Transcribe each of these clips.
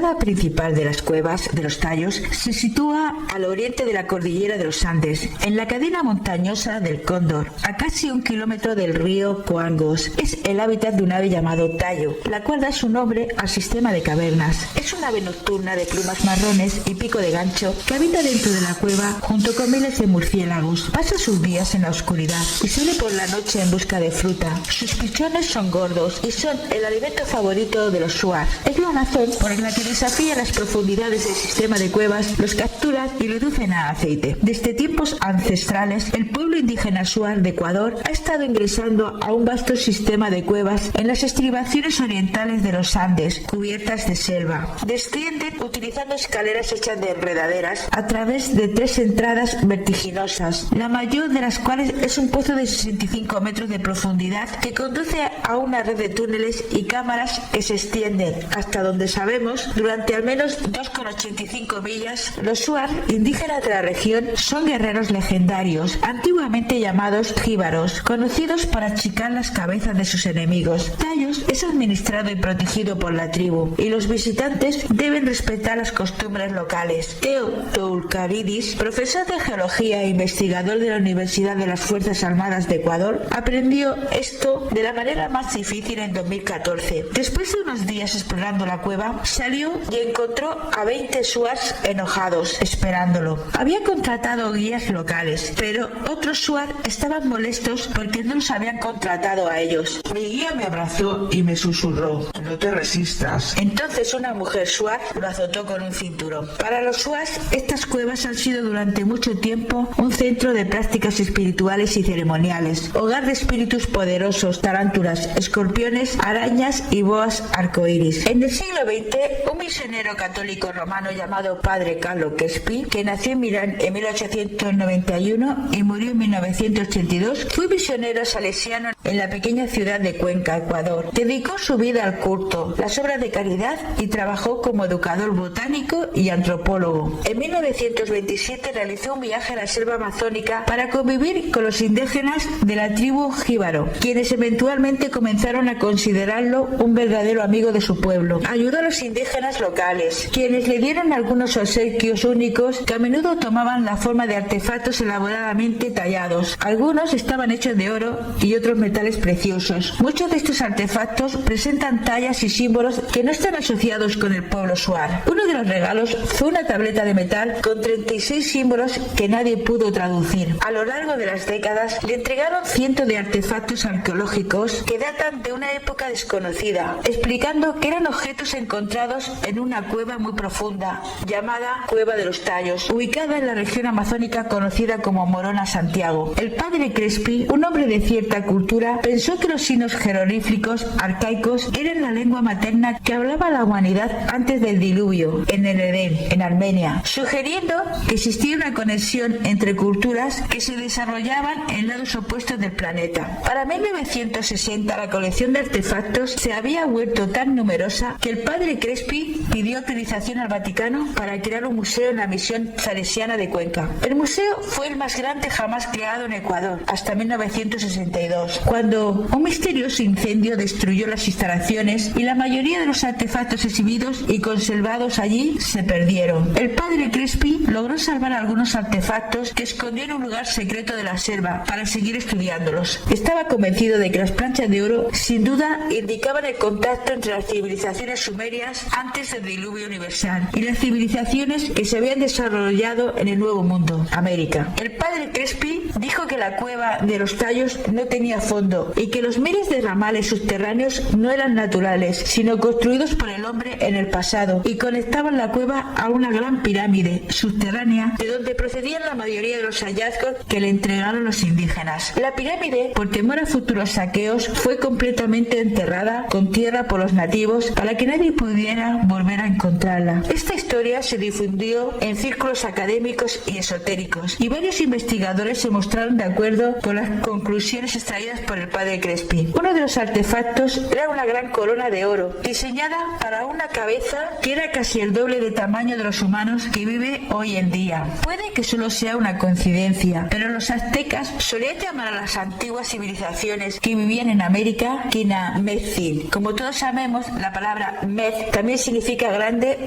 entrada principal de las cuevas de los Tallos se sitúa al oriente de la cordillera de los Andes, en la cadena montañosa del Cóndor, a casi 1 kilómetro del río Coangos. Es el hábitat de un ave llamado tallo, la cual da su nombre al sistema de cavernas. Es un ave nocturna de plumas marrones y pico de gancho que habita dentro de la cueva junto con miles de murciélagos. Pasa sus días en la oscuridad y sale por la noche en busca de fruta. Sus pichones son gordos y son el alimento favorito de los shuar. Es la razón por la que desafía las profundidades del sistema de cuevas, los capturan y reducen a aceite. Desde tiempos ancestrales, el pueblo indígena shuar de Ecuador ha estado ingresando a un vasto sistema de cuevas en las estribaciones orientales de los Andes, cubiertas de selva. Descienden utilizando escaleras hechas de enredaderas a través de 3 entradas vertiginosas, la mayor de las cuales es un pozo de 65 metros de profundidad que conduce a una red de túneles y cámaras que se extienden, hasta donde sabemos, durante al menos 2,85 millas. Los shuar, indígenas de la región, son guerreros legendarios, antiguamente llamados jíbaros, conocidos por achicar las cabezas de sus enemigos. Tallos es administrado y protegido por la tribu, y los visitantes deben respetar las costumbres locales. Teo Toulcaridis, profesor de geología e investigador de la Universidad de las Fuerzas Armadas de Ecuador, aprendió esto de la manera más difícil en 2014. Después de unos días explorando la cueva, salió y encontró a 20 shuars enojados, esperándolo. Había contratado guías locales, pero otros shuar estaban molestos porque no los habían contratado a ellos. Mi guía me abrazó y me susurró: no te resistas. Entonces una mujer shuar lo azotó con un cinturón. Para los shuars, estas cuevas han sido durante mucho tiempo un centro de prácticas espirituales y ceremoniales, hogar de espíritus poderosos, tarántulas, escorpiones, arañas y boas arcoíris. En el siglo XX, un misionero católico romano llamado Padre Carlo Crespi, que nació en Milán en 1891 y murió en 1982, fue misionero salesiano en la pequeña ciudad de Cuenca, Ecuador. Dedicó su vida al culto, las obras de caridad y trabajó como educador botánico y antropólogo. En 1927 realizó un viaje a la selva amazónica para convivir con los indígenas de la tribu jíbaro, quienes eventualmente comenzaron a considerarlo un verdadero amigo de su pueblo. Ayudó a los indígenas locales, quienes le dieron algunos obsequios únicos que a menudo tomaban la forma de artefactos elaboradamente tallados. Algunos estaban hechos de oro y otros metales preciosos. Muchos de estos artefactos presentan tallas y símbolos que no están asociados con el pueblo shuar. Uno de los regalos fue una tableta de metal con 36 símbolos que nadie pudo traducir. A lo largo de las décadas le entregaron cientos de artefactos arqueológicos que datan de una época desconocida, explicando que eran objetos encontrados en una cueva muy profunda, llamada Cueva de los Tallos, ubicada en la región amazónica conocida como Morona Santiago. El padre Crespi, un hombre de cierta cultura, pensó que los signos jeroglíficos arcaicos eran la lengua materna que hablaba la humanidad antes del diluvio, en el Edén, en Armenia, sugiriendo que existía una conexión entre culturas que se desarrollaban en lados opuestos del planeta. Para 1960 la colección de artefactos se había vuelto tan numerosa que el padre Crespi pidió autorización al Vaticano para crear un museo en la misión salesiana de Cuenca. El museo fue el más grande jamás creado en Ecuador, hasta 1962, cuando un misterioso incendio destruyó las instalaciones y la mayoría de los artefactos exhibidos y conservados allí se perdieron. El padre Crespi logró salvar algunos artefactos que escondió en un lugar secreto de la selva para seguir estudiándolos. Estaba convencido de que las planchas de oro sin duda indicaban el contacto entre las civilizaciones sumerias antes del diluvio universal y las civilizaciones que se habían desarrollado en el Nuevo Mundo, América. El padre Crespi dijo que la cueva de los Tallos no tenía fondo y que los miles de ramales subterráneos no eran naturales, sino construidos por el hombre en el pasado y conectaban la cueva a una gran pirámide subterránea de donde procedían la mayoría de los hallazgos que le entregaron los indígenas. La pirámide, por temor a futuros saqueos, fue completamente enterrada con tierra por los nativos para que nadie pudiera volver a encontrarla. Esta historia se difundió en círculos académicos y esotéricos y varios investigadores se mostraron de acuerdo con las conclusiones extraídas por el padre Crespi. Uno de los artefactos era una gran corona de oro diseñada para una cabeza que era casi el doble de tamaño de los humanos que vive hoy en día. Puede que solo sea una coincidencia, pero los aztecas solían llamar a las antiguas civilizaciones que vivían en América Quinametzin. Como todos sabemos, la palabra Met también significa significa grande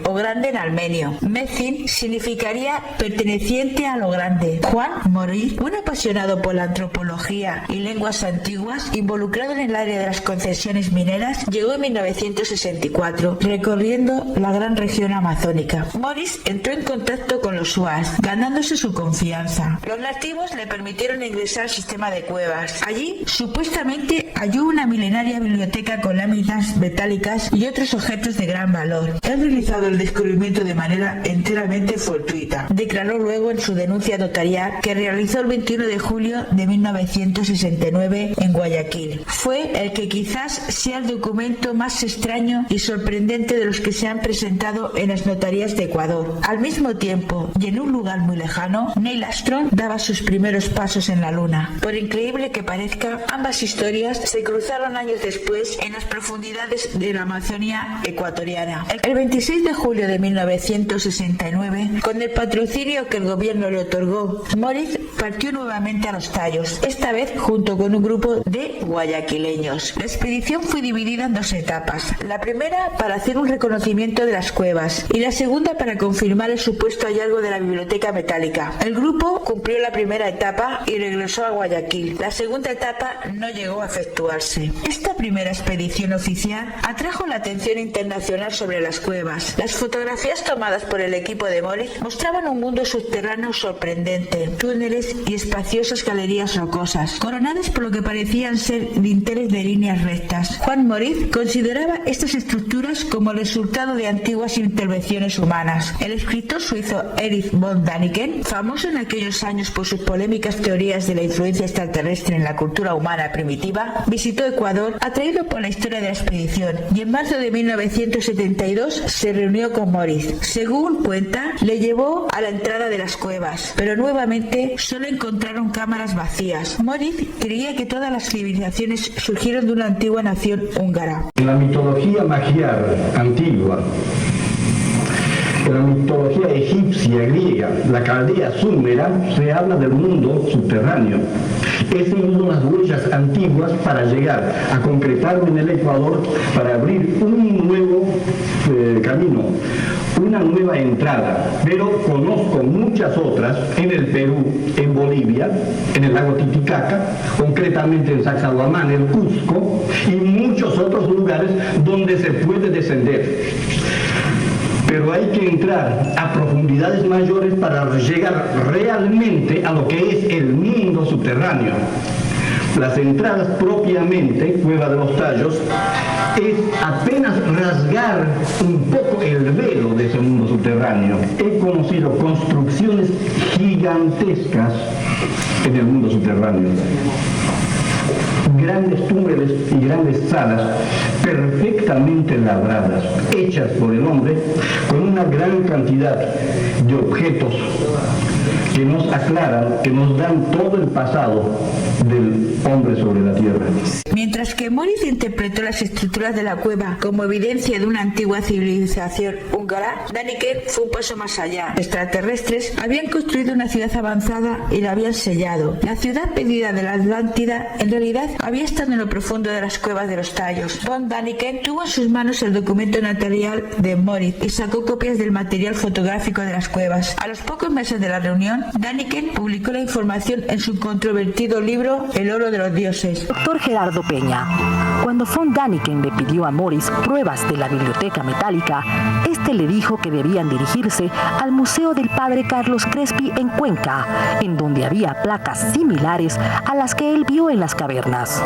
o grande en armenio. Mezin significaría perteneciente a lo grande. Juan Moritz, un apasionado por la antropología y lenguas antiguas, involucrado en el área de las concesiones mineras, llegó en 1964, recorriendo la gran región amazónica. Moritz entró en contacto con los Shuas, ganándose su confianza. Los nativos le permitieron ingresar al sistema de cuevas. Allí, supuestamente, halló una milenaria biblioteca con láminas metálicas y otros objetos de gran valor. He realizado el descubrimiento de manera enteramente fortuita, declaró luego en su denuncia notarial que realizó el 21 de julio de 1969 en Guayaquil. Fue el que quizás sea el documento más extraño y sorprendente de los que se han presentado en las notarías de Ecuador. Al mismo tiempo, y en un lugar muy lejano, Neil Armstrong daba sus primeros pasos en la Luna. Por increíble que parezca, ambas historias se cruzaron años después en las profundidades de la Amazonía ecuatoriana. El 26 de julio de 1969, con el patrocinio que el gobierno le otorgó, Moritz partió nuevamente a Los Tallos, esta vez junto con un grupo de guayaquileños. La expedición fue dividida en dos etapas. La primera para hacer un reconocimiento de las cuevas y la segunda para confirmar el supuesto hallazgo de la biblioteca metálica. El grupo cumplió la primera etapa y regresó a Guayaquil. La segunda etapa no llegó a efectuarse. Esta primera expedición oficial atrajo la atención internacional sobre las cuevas. Las fotografías tomadas por el equipo de Moritz mostraban un mundo subterráneo sorprendente, túneles y espaciosas galerías rocosas, coronadas por lo que parecían ser dinteles de líneas rectas. Juan Moritz consideraba estas estructuras como el resultado de antiguas intervenciones humanas. El escritor suizo Erich von Däniken, famoso en aquellos años por sus polémicas teorías de la influencia extraterrestre en la cultura humana primitiva, visitó Ecuador atraído por la historia de la expedición y en marzo de 1972 se reunió con Moritz. Según cuenta, le llevó a la entrada de las cuevas, pero nuevamente solo encontraron cámaras vacías. Moritz creía que todas las civilizaciones surgieron de una antigua nación húngara. En la mitología magiar antigua, en la mitología egipcia, griega, la caldea súmera, se habla del mundo subterráneo. Esas son las huellas antiguas para llegar a concretar en el Ecuador, para abrir un nuevo camino, una nueva entrada. Pero conozco muchas otras en el Perú, en Bolivia, en el lago Titicaca, concretamente en Sacsayhuamán, en Cusco, y muchos otros lugares donde se puede descender. Pero hay que entrar a profundidades mayores para llegar realmente a lo que es el mundo subterráneo. Las entradas propiamente, Cueva de los Tallos, es apenas rasgar un poco el velo de ese mundo subterráneo. He conocido construcciones gigantescas en el mundo subterráneo. Grandes túneles y grandes salas perfectamente labradas, hechas por el hombre, con una gran cantidad de objetos que nos aclaran, que nos dan todo el pasado del hombre sobre la tierra. Mientras que Moritz interpretó las estructuras de la cueva como evidencia de una antigua civilización húngara, Däniken fue un paso más allá. Extraterrestres habían construido una ciudad avanzada y la habían sellado. La ciudad perdida de la Atlántida en realidad había estado en lo profundo de las cuevas de los Tallos. Von Däniken tuvo en sus manos el documento notarial de Moritz y sacó copias del material fotográfico de las cuevas. A los pocos meses de la reunión, Däniken publicó la información en su controvertido libro El oro de los dioses. Doctor Gerardo Peña, cuando von Däniken le pidió a Moritz pruebas de la biblioteca metálica, este le dijo que debían dirigirse al Museo del Padre Carlos Crespi en Cuenca, en donde había placas similares a las que él vio en las cavernas.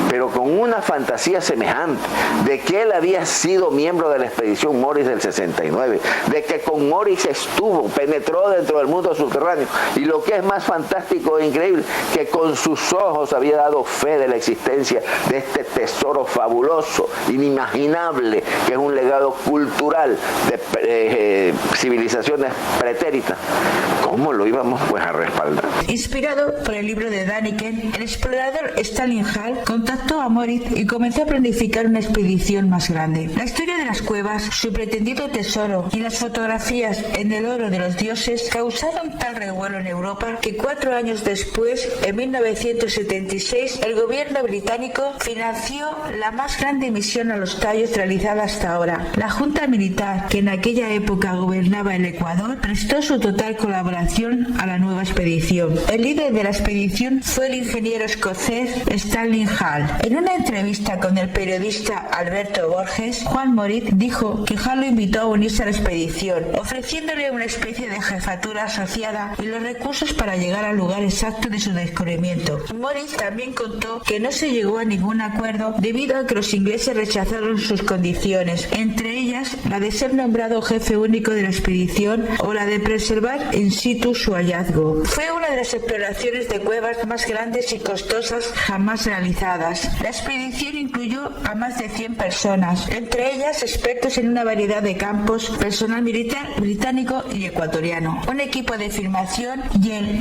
Pero con una fantasía semejante de que él había sido miembro de la expedición Moritz del 69, de que con Moritz penetró dentro del mundo subterráneo, y lo que es más fantástico e increíble, que con sus ojos había dado fe de la existencia de este tesoro fabuloso, inimaginable, que es un legado cultural de civilizaciones pretéritas. ¿Cómo lo íbamos pues a respaldar? Inspirado por el libro de Däniken, el explorador Stalin Hall contactó a Moritz y comenzó a planificar una expedición más grande. La historia de las cuevas, su pretendido tesoro y las fotografías en el oro de los dioses causaron tal revuelo en Europa que 4 años después, en 1976, el gobierno británico financió la más grande misión a los tallos realizada hasta ahora. La Junta Militar, que en aquella época gobernaba el Ecuador, prestó su total colaboración a la nueva expedición. El líder de la expedición fue el ingeniero escocés Stanley Hall. En una entrevista con el periodista Alberto Borges, Juan Moritz dijo que Hall lo invitó a unirse a la expedición, ofreciéndole una especie de jefatura asociada y los recursos para llegar al lugar exacto de su descubrimiento. Moritz también contó que no se llegó a ningún acuerdo debido a que los ingleses rechazaron sus condiciones, entre ellas la de ser nombrado jefe único de la expedición o la de preservar in situ su hallazgo. Fue una de las exploraciones de cuevas más grandes y costosas jamás realizadas. La expedición incluyó a más de 100 personas, entre ellas expertos en una variedad de campos, personal militar británico y ecuatoriano, un equipo de filmación y el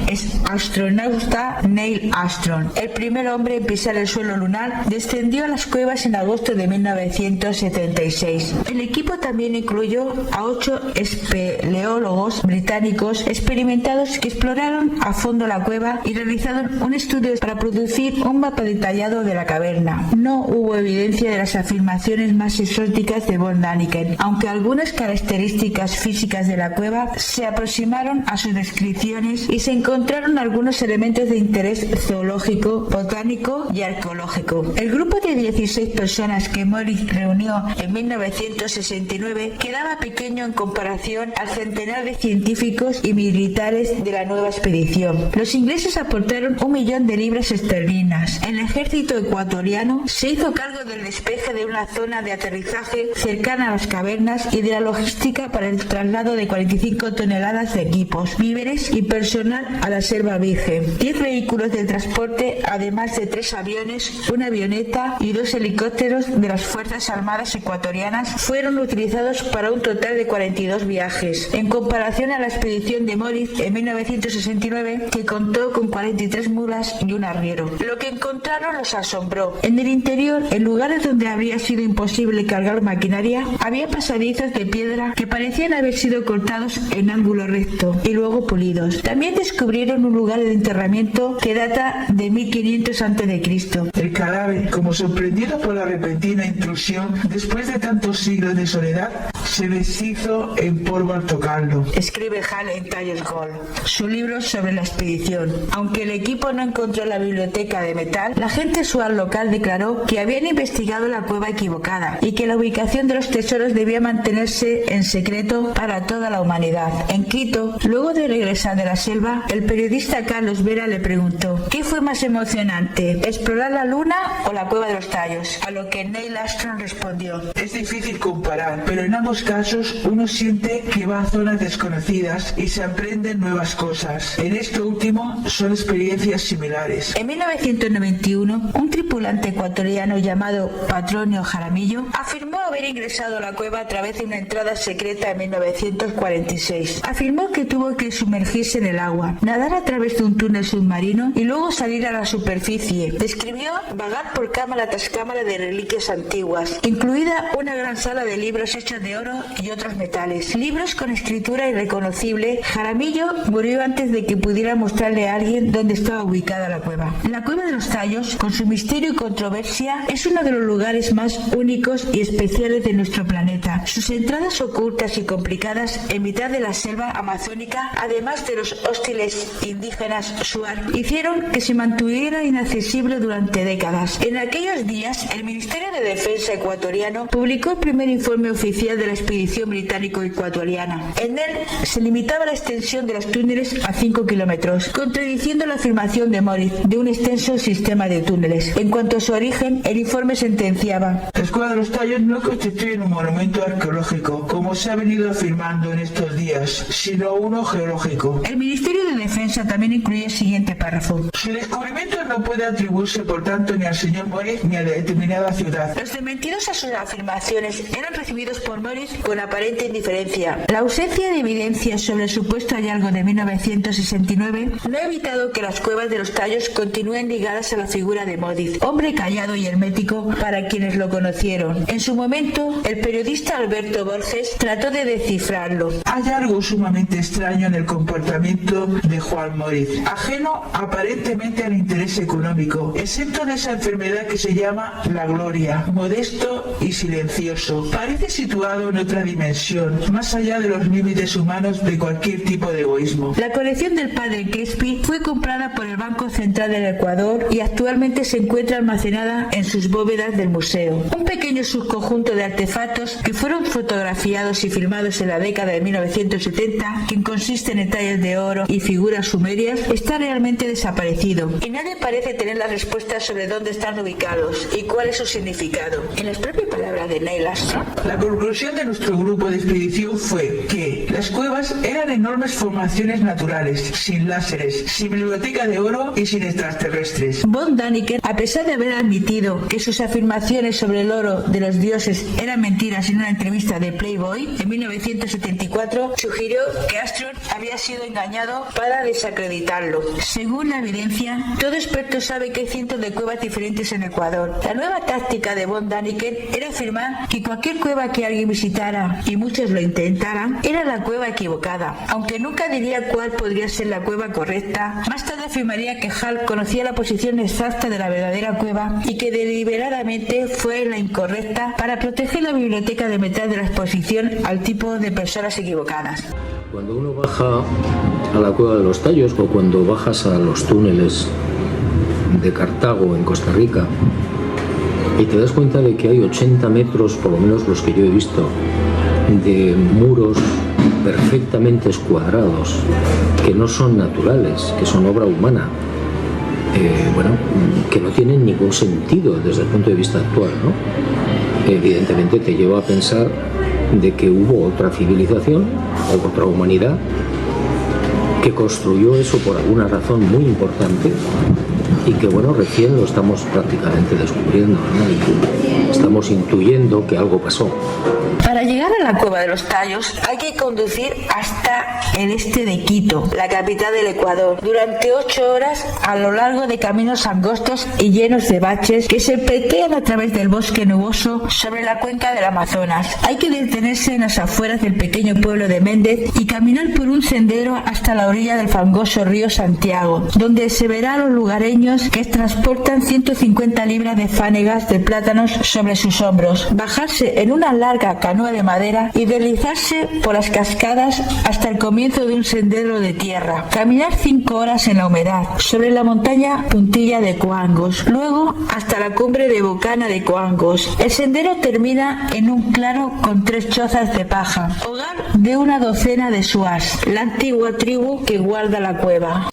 astronauta Neil Armstrong, el primer hombre en pisar el suelo lunar, descendió a las cuevas en agosto de 1976. El equipo también incluyó a 8 espeleólogos británicos experimentados que exploraron a fondo la cueva y realizaron un estudio para producir un mapa detallado de la caverna. No hubo evidencia de las afirmaciones más exóticas de von Däniken, aunque algunas características físicas de la cueva se aproximaron a sus descripciones y se encontraron algunos elementos de interés zoológico, botánico y arqueológico. El grupo de 16 personas que Moritz reunió en 1969 quedaba pequeño en comparación al centenar de científicos y militares de la nueva expedición. Los ingleses aportaron 1 millón de libras esterlinas. El ejército ecuatoriano se hizo cargo del despeje de una zona de aterrizaje cercana a las cavernas y de la logística para el traslado de 45 toneladas de equipos, víveres y personal a la selva virgen. 10 vehículos de transporte, además de 3 aviones, una avioneta y 2 helicópteros de las Fuerzas Armadas ecuatorianas fueron utilizados para un total de 42 viajes, en comparación a la expedición de Moritz en 1969, que contó con 43 mulas y un arriero. Lo que encontraron los asombró. En el interior, en lugares donde habría sido imposible cargar maquinaria, había pasadizos de piedra que parecían haber sido cortados en ángulo recto y luego pulidos. También descubrieron un lugar de enterramiento que data de 1500 a.C. El cadáver, como sorprendido por la repentina intrusión, después de tantos siglos de soledad, se deshizo en polvo al tocarlo. Escribe Hall en Tallos Gold, su libro sobre la expedición. Aunque el equipo no encontró la biblioteca de metal, la gente sual local declaró que habían investigado la cueva equivocada y que la ubicación de los tesoros debía mantenerse en secreto para toda la humanidad. En Quito, luego de regresar de la selva, el periodista Carlos Vera le preguntó: ¿qué fue más emocionante, explorar la luna o la cueva de los tallos? A lo que Neil Armstrong respondió: es difícil comparar, pero en ambos casos uno siente que va a zonas desconocidas y se aprenden nuevas cosas. En esto último son experiencias similares. En 1991, un tripulante ecuatoriano llamado Petronio Jaramillo afirmó haber ingresado a la cueva a través de una entrada secreta en 1946. Afirmó que tuvo que sumergirse en el agua, nadar a través de un túnel submarino y luego salir a la superficie. Describió vagar por cámara tras cámara de reliquias antiguas, incluida una gran sala de libros hechos de oro y otros metales. Libros con escritura irreconocible. Jaramillo murió antes de que pudiera mostrarle a alguien dónde estaba ubicada la cueva. La cueva de los tallos, con su misterio y controversia, es uno de los lugares más únicos y especiales de nuestro planeta. Sus entradas ocultas y complicadas en mitad de la selva amazónica, además de los hostiles indígenas Shuar, hicieron que se mantuviera inaccesible durante décadas. En aquellos días, el Ministerio de Defensa ecuatoriano publicó el primer informe oficial de la expedición británico-ecuatoriana. En él se limitaba la extensión de los túneles a 5 kilómetros, contradiciendo la afirmación de Moritz de un extenso sistema de túneles. En cuanto a su origen, el informe sentenciaba: las cuevas de los tallos no constituyen un monumento arqueológico, como se ha venido afirmando en estos días, sino uno geológico. El Ministerio de Defensa también incluye el siguiente párrafo: su descubrimiento no puede atribuirse, por tanto, ni al señor Moritz ni a la determinada ciudad. Los desmentidos a sus afirmaciones eran recibidos por Moritz Morris con aparente indiferencia. La ausencia de evidencias sobre el supuesto hallazgo de 1969 no ha evitado que las cuevas de los Tallos continúen ligadas a la figura de Morris, hombre callado y hermético para quienes lo conocieron. En su momento, el periodista Alberto Borges trató de descifrarlo. Hay algo sumamente extraño en el comportamiento de Juan Morris, ajeno aparentemente al interés económico, excepto de esa enfermedad que se llama la gloria, modesto y silencioso. Parece situado en otra dimensión, más allá de los límites humanos de cualquier tipo de egoísmo. La colección del padre Crespi fue comprada por el Banco Central del Ecuador y actualmente se encuentra almacenada en sus bóvedas del museo. Un pequeño subconjunto de artefactos que fueron fotografiados y filmados en la década de 1970, que consisten en tallas de oro y figuras sumerias, está realmente desaparecido y nadie parece tener la respuesta sobre dónde están ubicados y cuál es su significado. En las propias palabras de Neil Armstrong, la conclusión de nuestro grupo de expedición fue que las cuevas eran enormes formaciones naturales, sin láseres, sin biblioteca de oro y sin extraterrestres. Von Däniken, a pesar de haber admitido que sus afirmaciones sobre el oro de los dioses eran mentiras en una entrevista de Playboy en 1974, sugirió que Armstrong había sido engañado para desacreditarlo. Según la evidencia, todo experto sabe que hay cientos de cuevas diferentes en Ecuador. La nueva táctica de Von Däniken era afirmar que cualquier cueva que alguien visitara, y muchos lo intentaran, era la cueva equivocada. Aunque nunca diría cuál podría ser la cueva correcta, más tarde afirmaría que Hall conocía la posición exacta de la verdadera cueva y que deliberadamente fue la incorrecta para proteger la biblioteca de metal de la exposición al tipo de personas equivocadas. Cuando uno baja a la cueva de los Tallos o cuando bajas a los túneles de Cartago en Costa Rica y te das cuenta de que hay 80 metros, por lo menos los que yo he visto, de muros perfectamente escuadrados, que no son naturales, que son obra humana, que no tienen ningún sentido desde el punto de vista actual, ¿no? Evidentemente te lleva a pensar de que hubo otra civilización o otra humanidad que construyó eso por alguna razón muy importante y que recién lo estamos prácticamente descubriendo, ¿no? Y estamos intuyendo que algo pasó. Para llegar a la cueva de los Tallos hay que conducir hasta el este de Quito, la capital del Ecuador, durante 8 horas a lo largo de caminos angostos y llenos de baches que se petean a través del bosque nuboso sobre la cuenca del Amazonas. Hay que detenerse en las afueras del pequeño pueblo de Méndez y caminar por un sendero hasta la orilla del fangoso río Santiago, donde se verá a los lugareños que transportan 150 libras de fanegas de plátanos sobre sus hombros, bajarse en una larga canoa de madera y deslizarse por las cascadas hasta el comienzo de un sendero de tierra, caminar 5 horas en la humedad sobre la montaña Puntilla de Coangos, luego hasta la cumbre de Bocana de Coangos. El sendero termina en un claro con 3 chozas de paja, hogar de una docena de Shuars, la antigua tribu que guarda la cueva.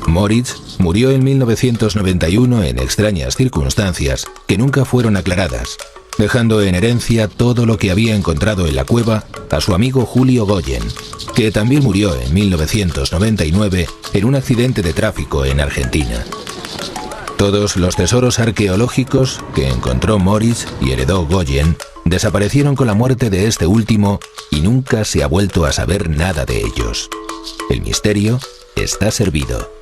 Moritz murió en 1991 en extrañas circunstancias que nunca fueron aclaradas, dejando en herencia todo lo que había encontrado en la cueva a su amigo Julio Goyen, que también murió en 1999 en un accidente de tráfico en Argentina. Todos los tesoros arqueológicos que encontró Moritz y heredó Goyen desaparecieron con la muerte de este último y nunca se ha vuelto a saber nada de ellos. El misterio está servido.